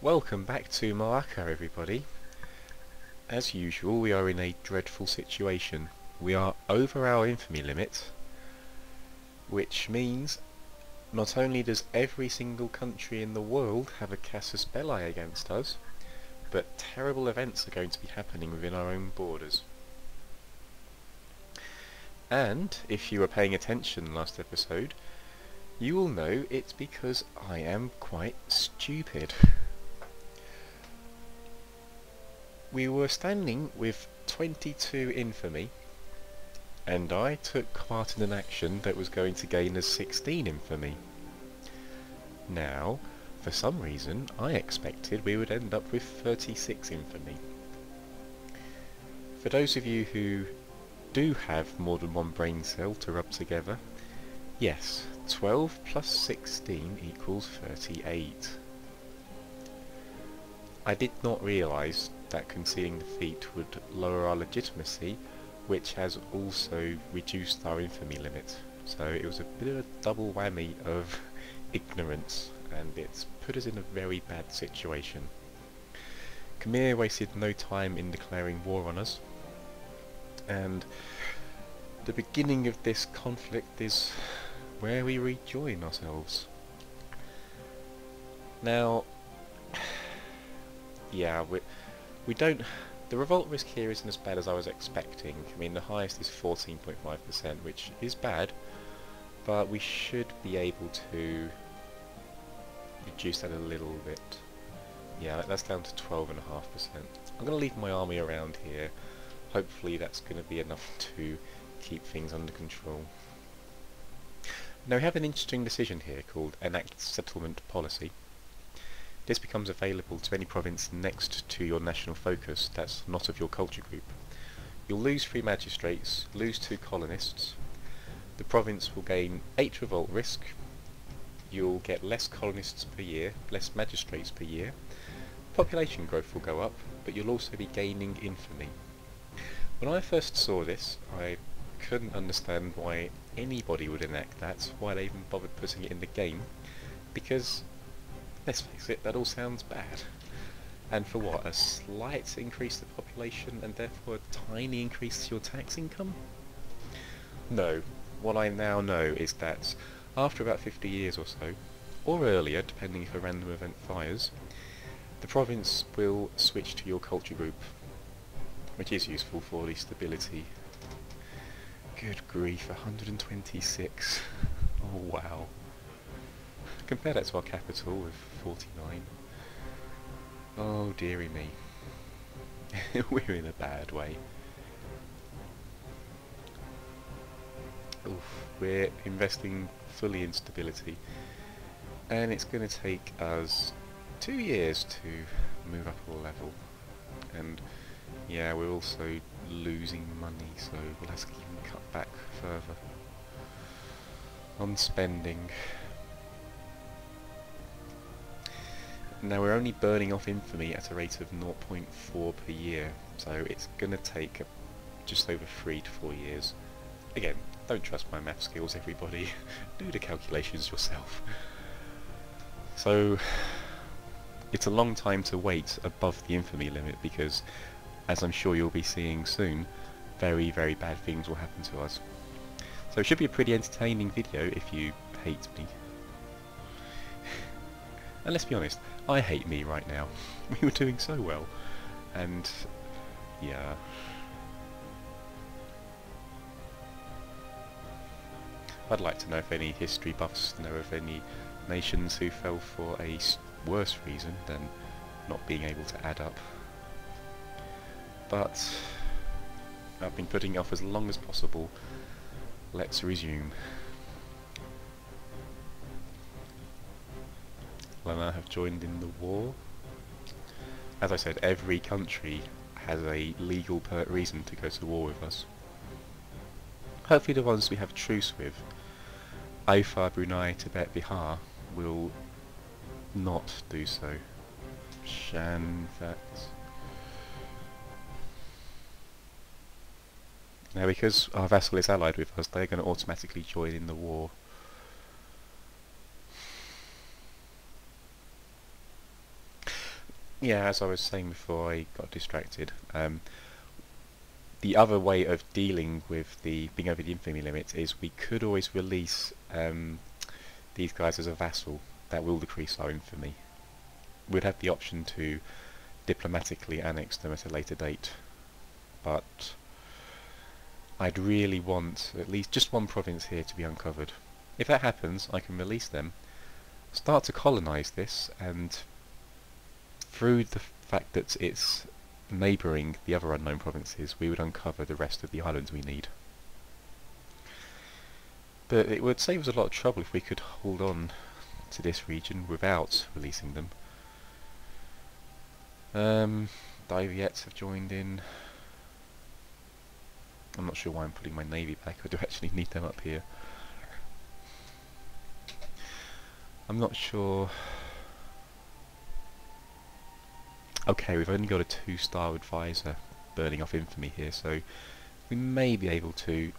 Welcome back to Malacca, everybody. As usual, we are in a dreadful situation. We are over our infamy limit, which means not only does every single country in the world have a casus belli against us, but terrible events are going to be happening within our own borders. And, if you were paying attention last episode, you will know it's because I am quite stupid. We were standing with 22 infamy, and I took part in an action that was going to gain us 16 infamy. Now, for some reason, I expected we would end up with 36 infamy. For those of you who do have more than one brain cell to rub together, yes, 12 plus 16 equals 38. I did not realise that conceding defeat would lower our legitimacy, which has also reduced our infamy limit. So it was a bit of a double whammy of ignorance, and it's put us in a very bad situation. Khmer wasted no time in declaring war on us, and the beginning of this conflict is where we rejoin ourselves. Now, yeah, we don't... The revolt risk here isn't as bad as I was expecting. I mean, the highest is 14.5%, which is bad, but we should be able to reduce that a little bit. Yeah, that's down to 12.5%. I'm going to leave my army around here. Hopefully that's going to be enough to keep things under control. Now we have an interesting decision here called Enact Settlement Policy. This becomes available to any province next to your national focus that's not of your culture group. You'll lose 3 magistrates, lose 2 colonists. The province will gain 8 revolt risk. You'll get less colonists per year, less magistrates per year. Population growth will go up, but you'll also be gaining infamy. When I first saw this, I couldn't understand why anybody would enact that, why they even bothered putting it in the game, because let's face it, that all sounds bad. And for what? A slight increase to the population and therefore a tiny increase to your tax income? No. What I now know is that after about 50 years or so, or earlier, depending if a random event fires, the province will switch to your culture group, which is useful for the stability. Good grief, 126. Oh wow. Compare that to our capital with 49. Oh dearie me. We're in a bad way. Oof, we're investing fully in stability, and it's going to take us 2 years to move up a level. And yeah, we're also losing money, so we'll have to even cut back further on spending. Now we're only burning off infamy at a rate of 0.4 per year, so it's going to take just over 3 to 4 years. Again, don't trust my math skills, everybody. Do the calculations yourself. So it's a long time to wait above the infamy limit because, as I'm sure you'll be seeing soon, very, very bad things will happen to us. So it should be a pretty entertaining video if you hate me. And let's be honest, I hate me right now. We were doing so well. And yeah. I'd like to know if any history buffs know of any nations who fell for a worse reason than not being able to add up. But I've been putting it off as long as possible. Let's resume. Lana have joined in the war. As I said, every country has a legal reason to go to war with us. Hopefully the ones we have truce with, Aifa, Brunei, Tibet, Bihar, will not do so. Shanfat. Now because our vassal is allied with us, they're going to automatically join in the war. Yeah, as I was saying before I got distracted, the other way of dealing with the being over the infamy limit is we could always release these guys as a vassal. That will decrease our infamy. We'd have the option to diplomatically annex them at a later date, but I'd really want at least just one province here to be uncovered. If that happens, I can release them, start to colonise this, and through the fact that it's neighbouring the other unknown provinces, we would uncover the rest of the islands we need. But it would save us a lot of trouble if we could hold on to this region without releasing them. Diviettes have joined in. I'm not sure why I'm putting my navy back. I do actually need them up here. I'm not sure. Okay, we've only got a 2-star advisor burning off infamy here, so we may be able to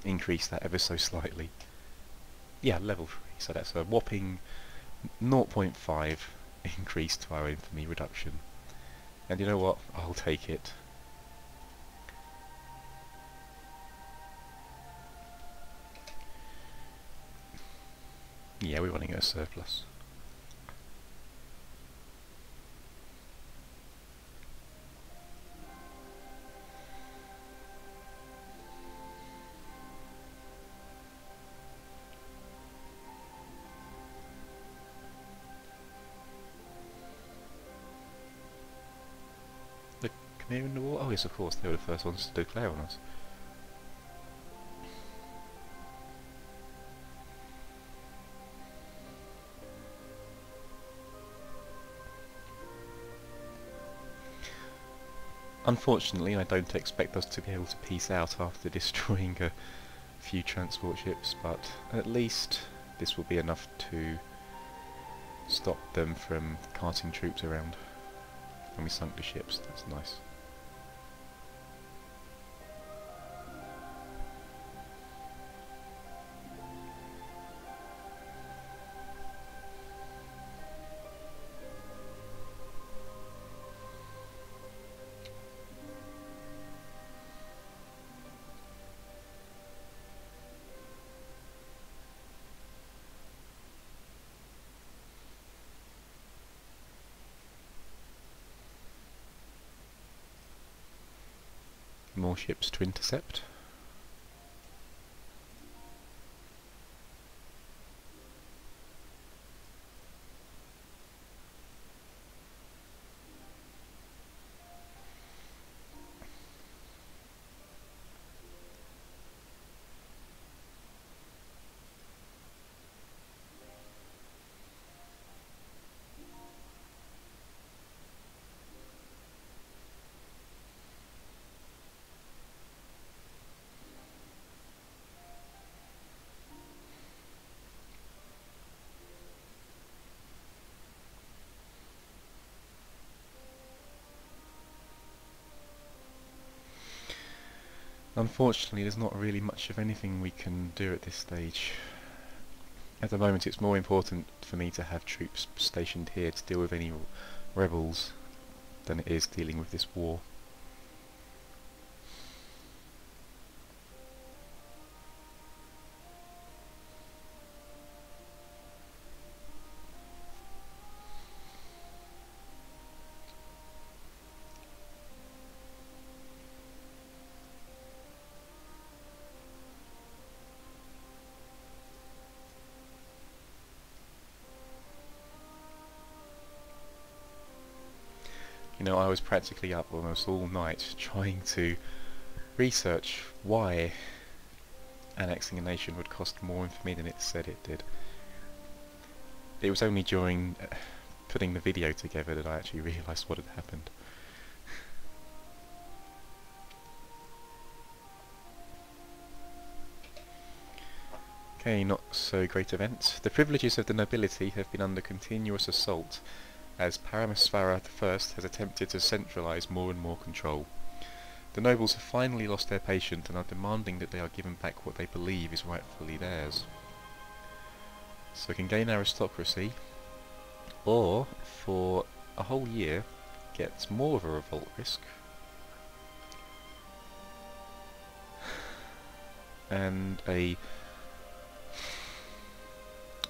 increase that ever so slightly. Yeah, level 3, so that's a whopping 0.5 increase to our infamy reduction. And you know what? I'll take it. Yeah, we're running at a surplus. The Khmer in the war? Oh yes, of course, they were the first ones to declare on us. Unfortunately, I don't expect us to be able to peace out after destroying a few transport ships, but at least this will be enough to stop them from carting troops around. And we sunk the ships, that's nice. More ships to intercept. Unfortunately, there's not really much of anything we can do at this stage. At the moment, it's more important for me to have troops stationed here to deal with any rebels than it is dealing with this war. You know, I was practically up almost all night trying to research why annexing a nation would cost more infamy than it said it did. It was only during putting the video together that I actually realised what had happened. Okay, not so great event. The privileges of the nobility have been under continuous assault as Paramasvara I has attempted to centralise more and more control. The nobles have finally lost their patience and are demanding that they are given back what they believe is rightfully theirs. So we can gain aristocracy, or for a whole year gets more of a revolt risk and a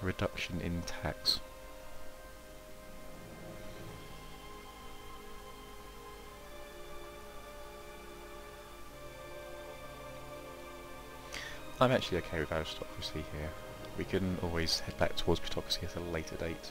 reduction in tax. I'm actually okay with aristocracy here. We can always head back towards plutocracy at a later date.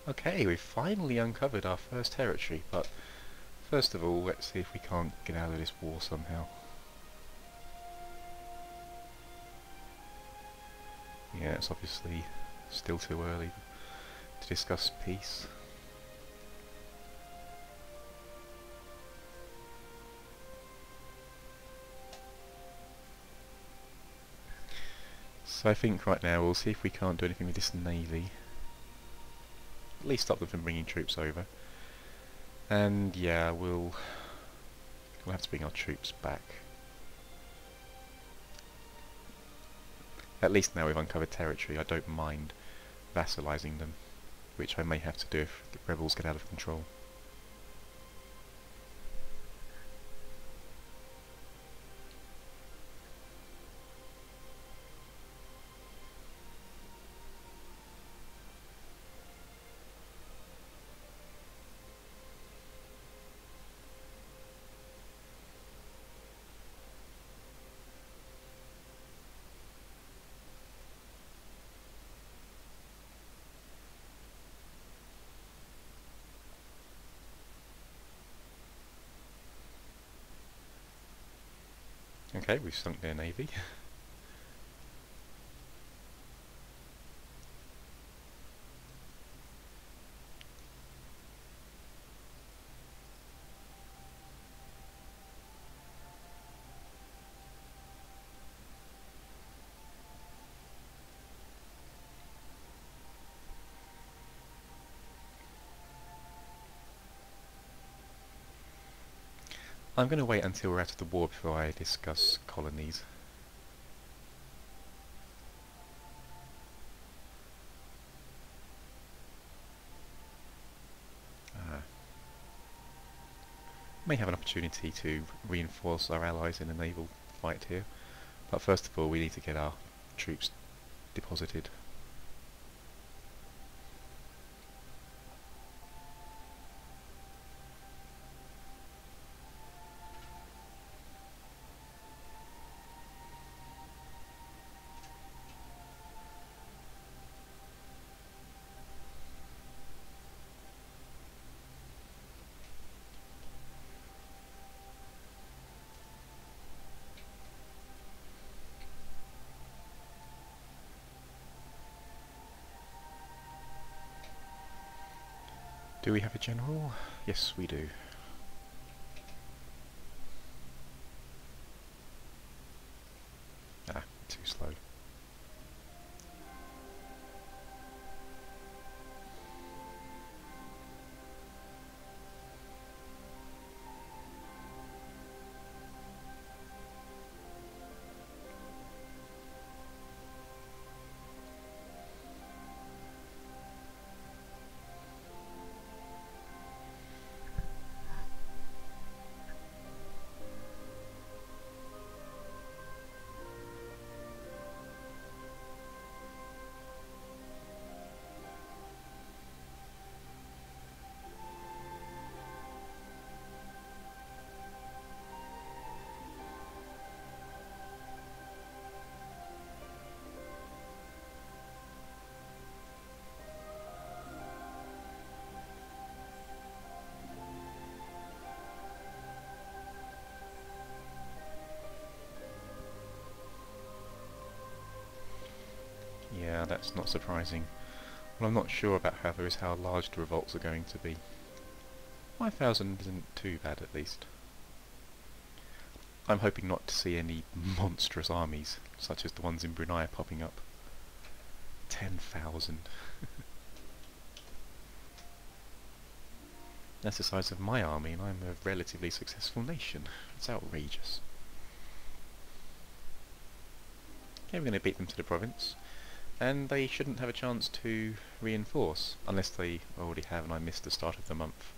Okay, we've finally uncovered our first territory, but first of all, let's see if we can't get out of this war somehow. Yeah, it's obviously still too early to discuss peace. So I think right now we'll see if we can't do anything with this navy. At least stop them from bringing troops over. And yeah, we'll have to bring our troops back. At least now we've uncovered territory, I don't mind vassalising them, which I may have to do if the rebels get out of control. Okay, we've sunk their navy. I'm going to wait until we're out of the war before I discuss colonies. May have an opportunity to reinforce our allies in a naval fight here, but first of all we need to get our troops deposited. Do we have a general? Yes, we do. Ah, too slow. Yeah, that's not surprising. What I'm not sure about, however, is how large the revolts are going to be. 5,000 isn't too bad, at least. I'm hoping not to see any monstrous armies, such as the ones in Brunei popping up. 10,000. That's the size of my army, and I'm a relatively successful nation. It's outrageous. Okay, we're going to beat them to the province, and they shouldn't have a chance to reinforce, unless they already have and I missed the start of the month.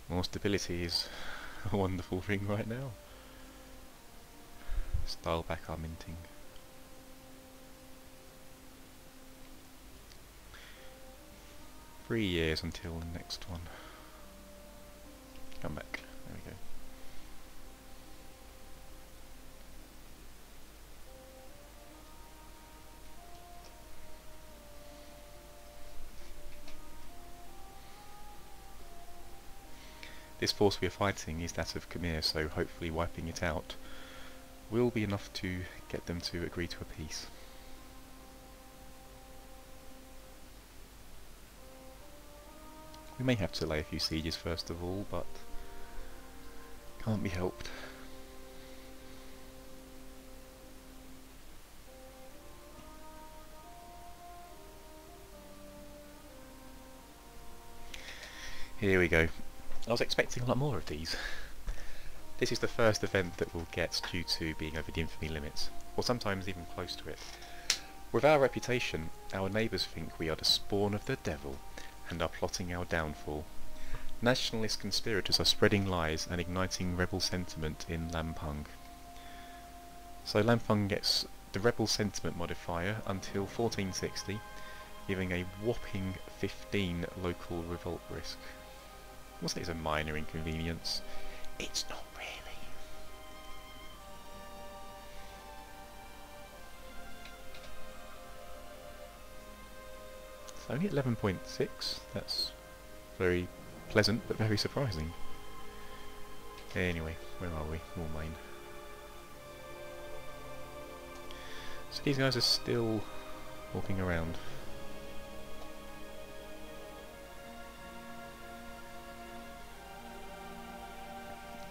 More stability is a wonderful thing right now. Style back our minting. Three years until the next one. Come back. There we go. This force we are fighting is that of Khmer, so hopefully wiping it out will be enough to get them to agree to a peace. We may have to lay a few sieges first of all, but can't be helped. Here we go. I was expecting a lot more of these. This is the first event that we'll get due to being over the infamy limits, or sometimes even close to it. With our reputation, our neighbours think we are the spawn of the devil, and are plotting our downfall. Nationalist conspirators are spreading lies and igniting rebel sentiment in Lampung. So Lampung gets the rebel sentiment modifier until 1460, giving a whopping 15 local revolt risk. We'll say it's a minor inconvenience. It's not really. It's only 11.6. That's very pleasant, but very surprising. Anyway, where are we? More main. So these guys are still walking around.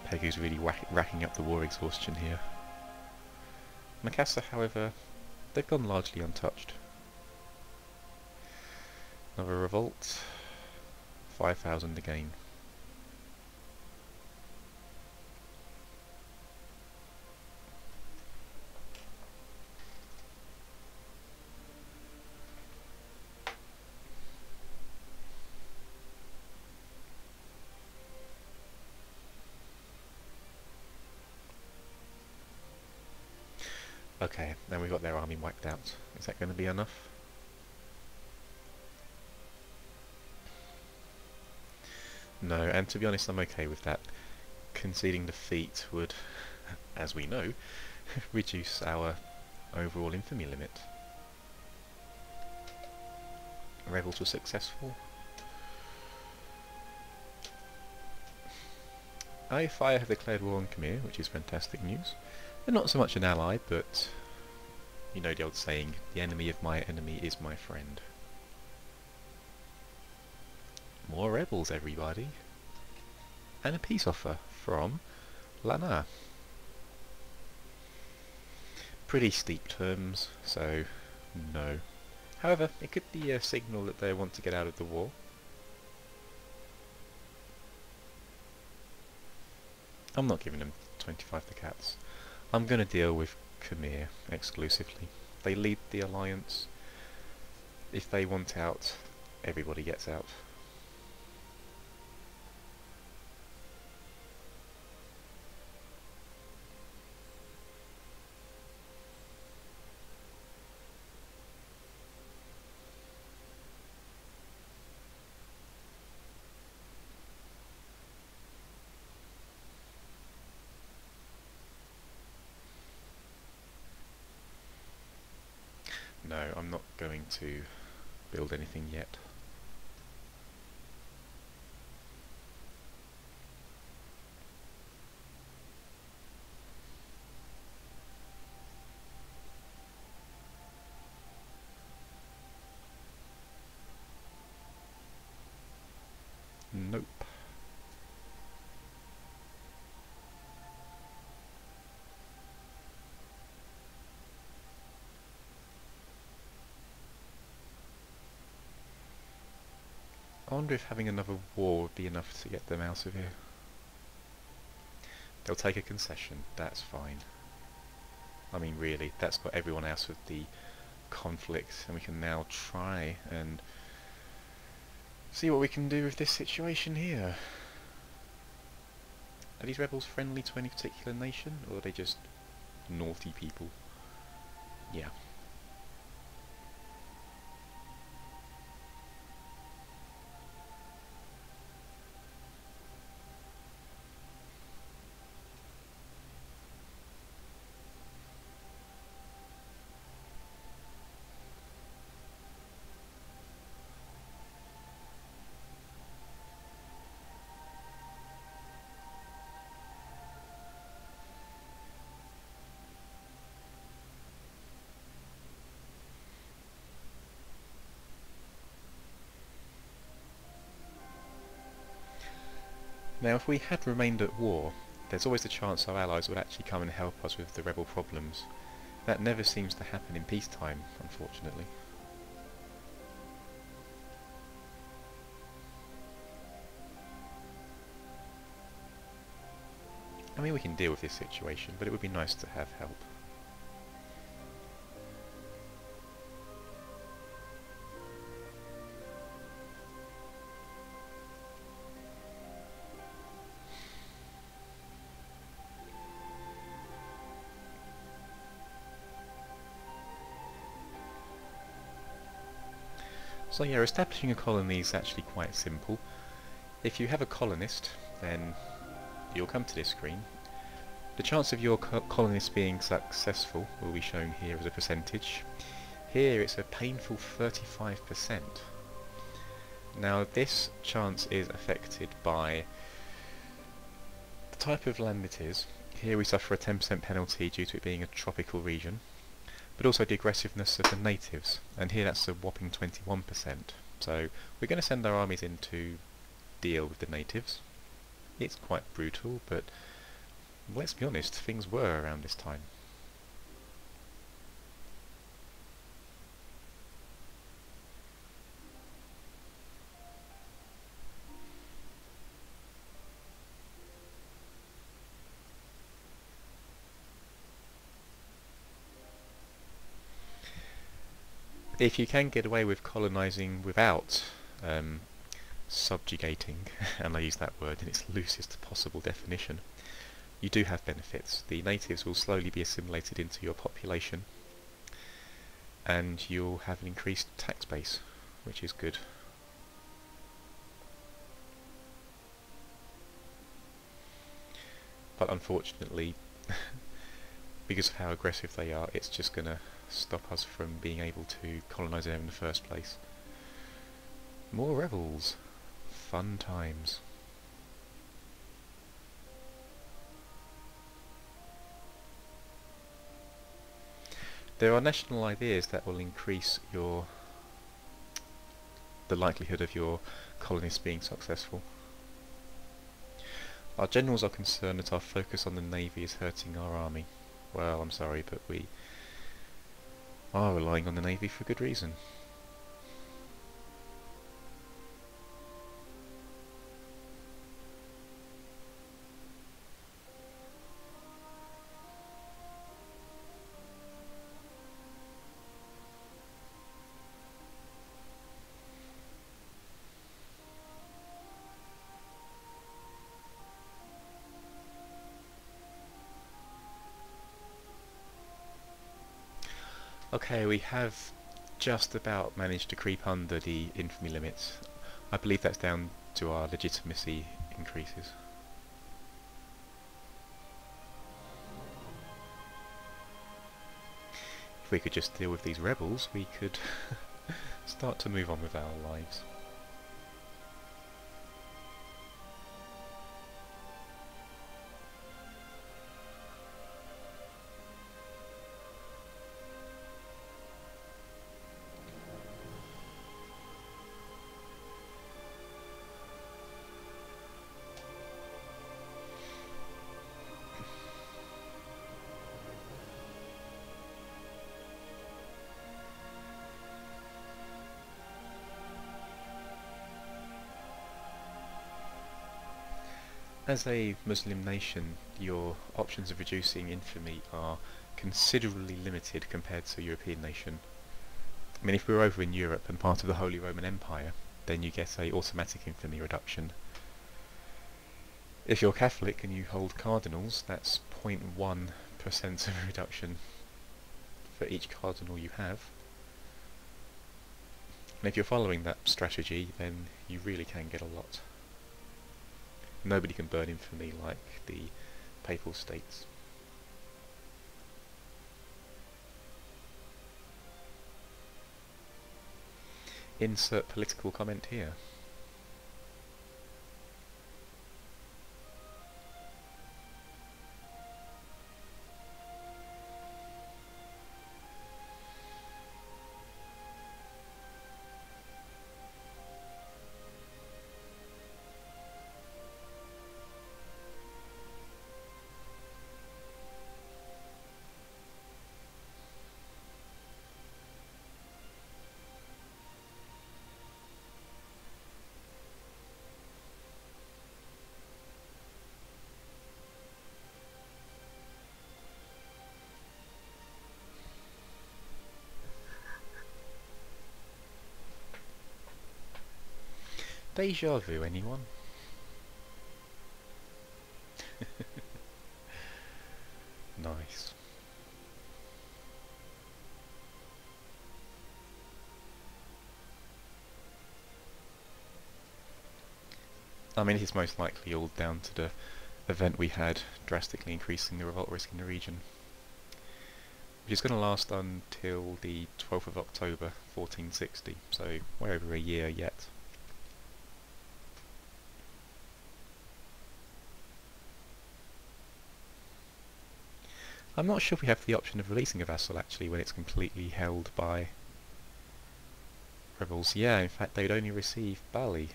Pegu's really racking up the war exhaustion here. Macassar, however, they've gone largely untouched. Another revolt. 5,000 again. Okay, then we've got their army wiped out. Is that going to be enough? No, and to be honest, I'm okay with that. Conceding defeat would, as we know, reduce our overall infamy limit. Rebels were successful. Fire have declared war on Khmer, which is fantastic news. They're not so much an ally, but you know the old saying, the enemy of my enemy is my friend. More rebels, everybody. And a peace offer from Lanna. Pretty steep terms, so no. However, it could be a signal that they want to get out of the war. I'm not giving them 25 ducats. I'm going to deal with Khmer exclusively. They lead the alliance. If they want out, everybody gets out. No, I'm not going to build anything yet. Nope. I wonder if having another war would be enough to get them out of here. They'll take a concession, that's fine. I mean really, that's got everyone out of the conflict, and we can now try and see what we can do with this situation here. Are these rebels friendly to any particular nation, or are they just naughty people? Yeah. Now if we had remained at war, there's always the chance our allies would actually come and help us with the rebel problems. That never seems to happen in peacetime, unfortunately. I mean, we can deal with this situation, but it would be nice to have help. So yeah, establishing a colony is actually quite simple. If you have a colonist, then you'll come to this screen. The chance of your colonist being successful will be shown here as a percentage. Here it's a painful 35%. Now this chance is affected by the type of land it is. Here we suffer a 10% penalty due to it being a tropical region, but also the aggressiveness of the natives, and here that's a whopping 21%. So we're going to send our armies in to deal with the natives. It's quite brutal, but let's be honest, things were around this time. If you can get away with colonising without subjugating, and I use that word in its loosest possible definition, you do have benefits. The natives will slowly be assimilated into your population, and you'll have an increased tax base, which is good. But unfortunately, because of how aggressive they are, it's just going to stop us from being able to colonise them in the first place. More rebels. Fun times. There are national ideas that will increase the likelihood of your colonists being successful. Our generals are concerned that our focus on the navy is hurting our army. Well, I'm sorry, but we are relying on the navy for good reason. Okay, we have just about managed to creep under the infamy limits. I believe that's down to our legitimacy increases. If we could just deal with these rebels, we could start to move on with our lives. As a Muslim nation, your options of reducing infamy are considerably limited compared to a European nation. I mean, if we were over in Europe and part of the Holy Roman Empire, then you get a automatic infamy reduction. If you're Catholic and you hold cardinals, that's 0.1% of a reduction for each cardinal you have. And if you're following that strategy, then you really can get a lot. Nobody can burn infamy like the Papal States. Insert political comment here. Deja vu, anyone? Nice. I mean, it's most likely all down to the event we had, drastically increasing the revolt risk in the region, which is going to last until the 12th of October 1460, so way over a year yet. I'm not sure if we have the option of releasing a vassal actually when it's completely held by rebels. Yeah, in fact they would only receive Bali.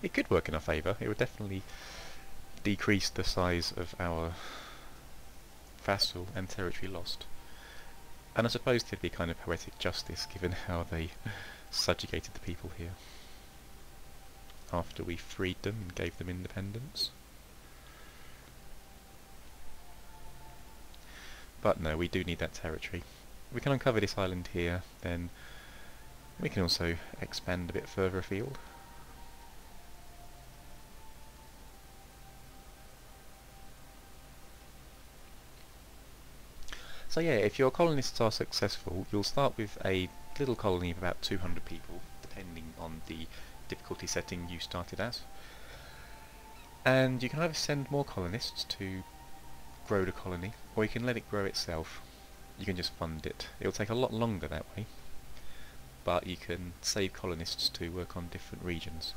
It could work in our favour. It would definitely decrease the size of our vassal and territory lost. And I suppose it'd be kind of poetic justice given how they subjugated the people here after we freed them and gave them independence. But no, we do need that territory. We can uncover this island here, then we can also expand a bit further afield. So yeah, if your colonists are successful, you'll start with a little colony of about 200 people, depending on the difficulty setting you started at. And you can either send more colonists to grow the colony, or you can let it grow itself. You can just fund it. It'll take a lot longer that way, but you can save colonists to work on different regions.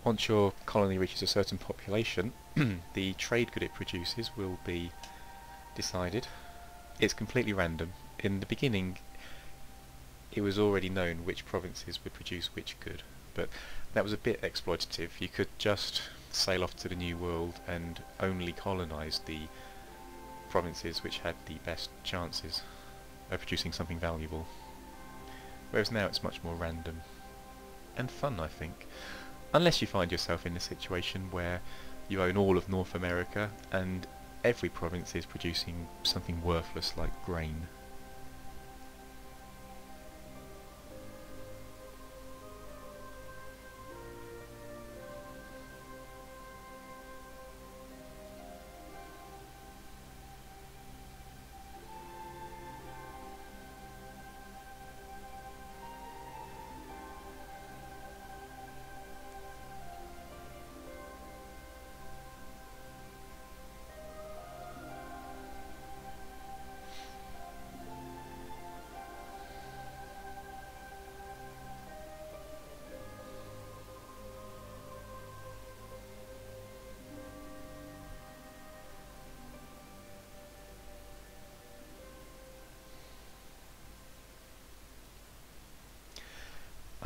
Once your colony reaches a certain population, the trade good it produces will be decided. It's completely random. In the beginning, it was already known which provinces would produce which good, but that was a bit exploitative. You could just sail off to the New World and only colonise the provinces which had the best chances of producing something valuable. Whereas now it's much more random and fun, I think. Unless you find yourself in a situation where you own all of North America and every province is producing something worthless like grain.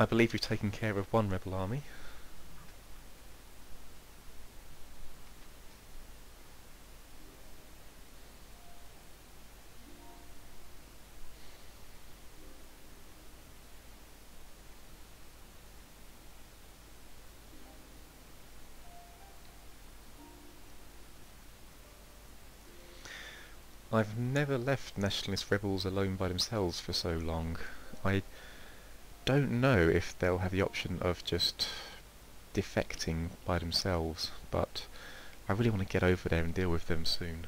I believe we've taken care of one rebel army. I've never left nationalist rebels alone by themselves for so long. I don't know if they'll have the option of just defecting by themselves, but I really want to get over there and deal with them soon.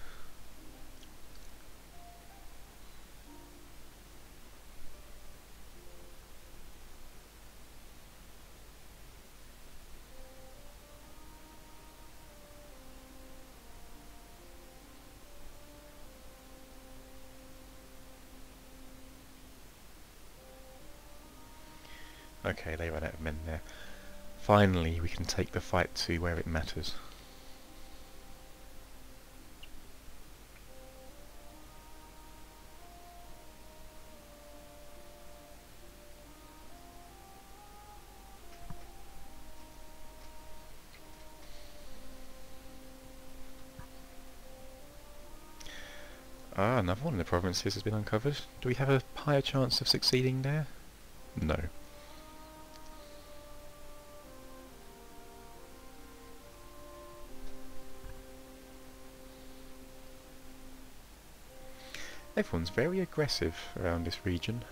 Okay, they ran out of men there. Finally, we can take the fight to where it matters. Ah, another one of the provinces has been uncovered. Do we have a higher chance of succeeding there? No. Everyone's very aggressive around this region.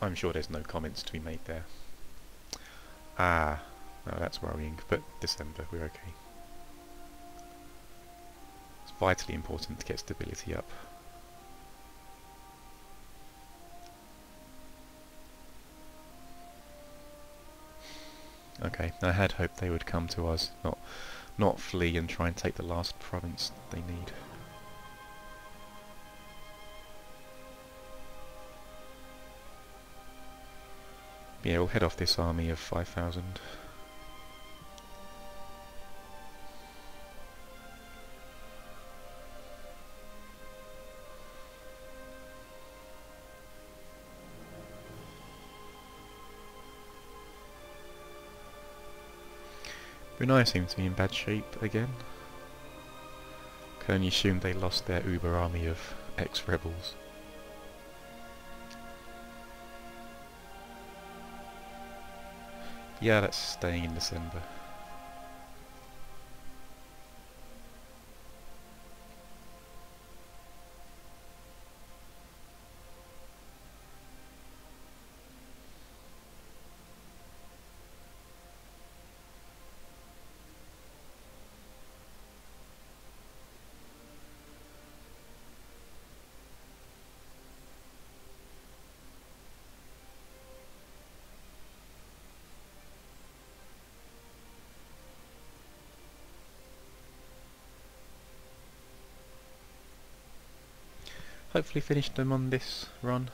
I'm sure there's no comments to be made there. Ah, no, that's worrying, but December, we're okay. It's vitally important to get stability up. Okay, I had hoped they would come to us, not flee and try and take the last province they need. Yeah, we'll head off this army of 5,000. Brunei seem to be in bad shape again. Can only assume they lost their uber army of ex-rebels. Yeah, that's staying in December. Hopefully finish them on this run.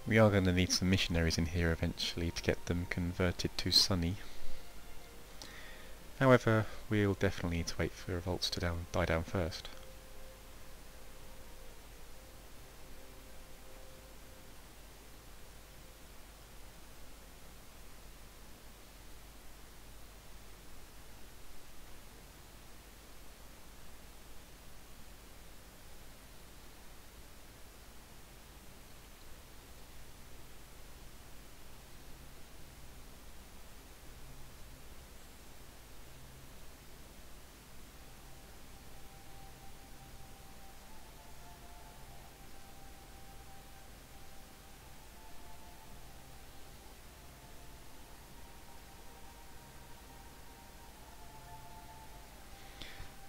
We are going to need some missionaries in here eventually to get them converted to Sunni. However, we'll definitely need to wait for revolts to die down first.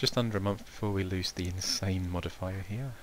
Just under a month before we lose the insane modifier here.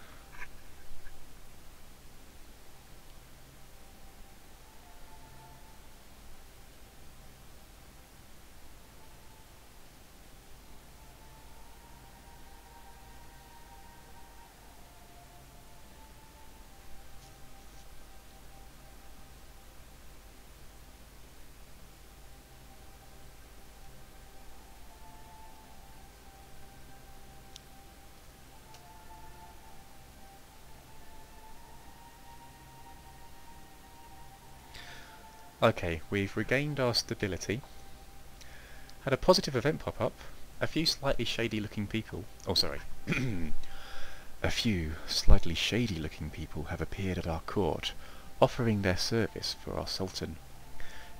Okay, we've regained our stability, had a positive event pop up, a few slightly shady looking people, oh sorry, a few slightly shady looking people have appeared at our court, offering their service for our Sultan.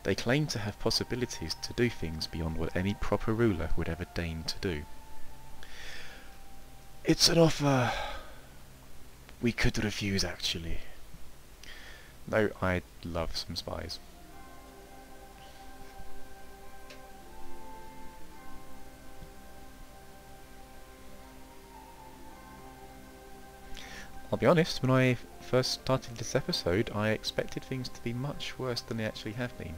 They claim to have possibilities to do things beyond what any proper ruler would ever deign to do. It's an offer we could refuse, actually. No, I'd love some spies. I'll be honest, when I first started this episode, I expected things to be much worse than they actually have been.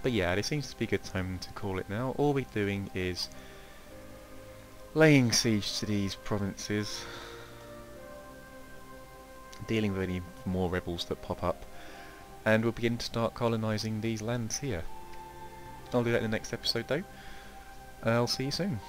But yeah, it seems to be a good time to call it now. All we're doing is laying siege to these provinces, dealing with any more rebels that pop up, and we'll begin to start colonising these lands here. I'll do that in the next episode though, and I'll see you soon.